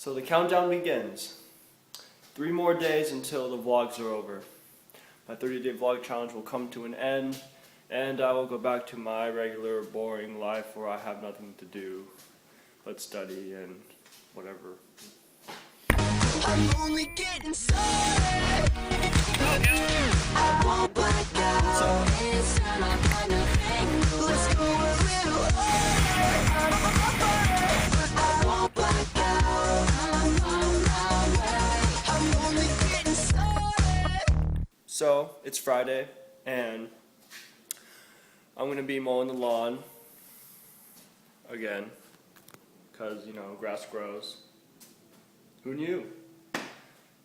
So the countdown begins. 3 more days until the vlogs are over. My 30-day vlog challenge will come to an end, and I will go back to my regular boring life where I have nothing to do but study and whatever. I'm only getting started. I won't back out. It's not my kind of thing. Let's go a little harder. I won't back out. I'm on my way. I'm only getting started. So, it's Friday, and I'm going to be mowing the lawn again, because, you know, grass grows. Who knew?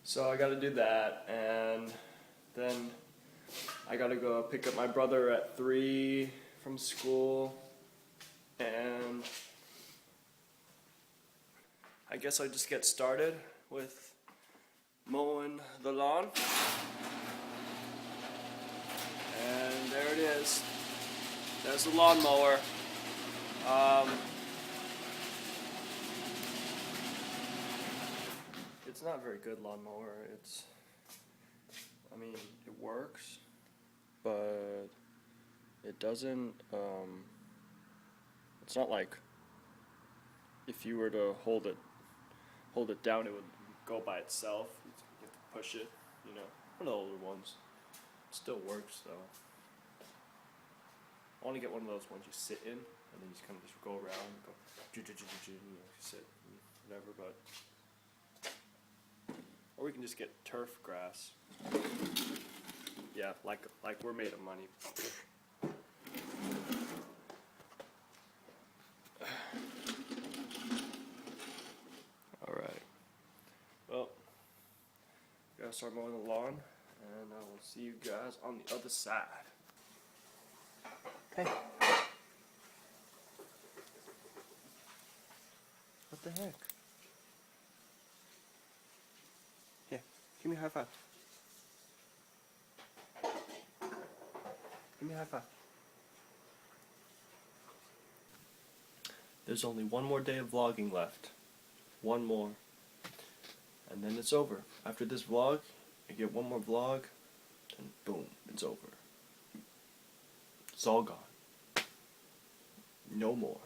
So I got to do that, and then I got to go pick up my brother at 3 from school, and I guess I'll just get started with mowing the lawn. And there it is. There's the lawnmower. It's not a very good lawnmower. I mean, it works, but it doesn't, it's not like if you were to hold it down, it would go by itself. You have to push it, you know. One of the older ones. It still works though. I want to get one of those ones you sit in, and then you just kind of just go around, and go, you know, sit, whatever, but. Or we can just get turf grass. Yeah, like we're made of money. Alright. Well, gotta start mowing the lawn, and I will see you guys on the other side. Hey. What the heck? Here, give me a high five. Give me a high five. There's only one more day of vlogging left. One more. And then it's over. After this vlog, I get one more vlog, and boom, it's over. It's all gone. No more.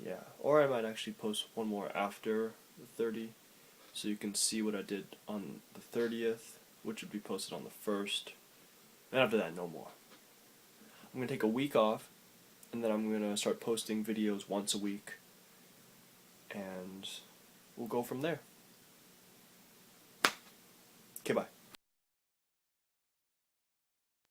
Yeah, or I might actually post one more after the 30, so you can see what I did on the 30th, which would be posted on the 1st, and after that, no more. I'm going to take a week off, and then I'm going to start posting videos once a week, and we'll go from there. Okay, bye.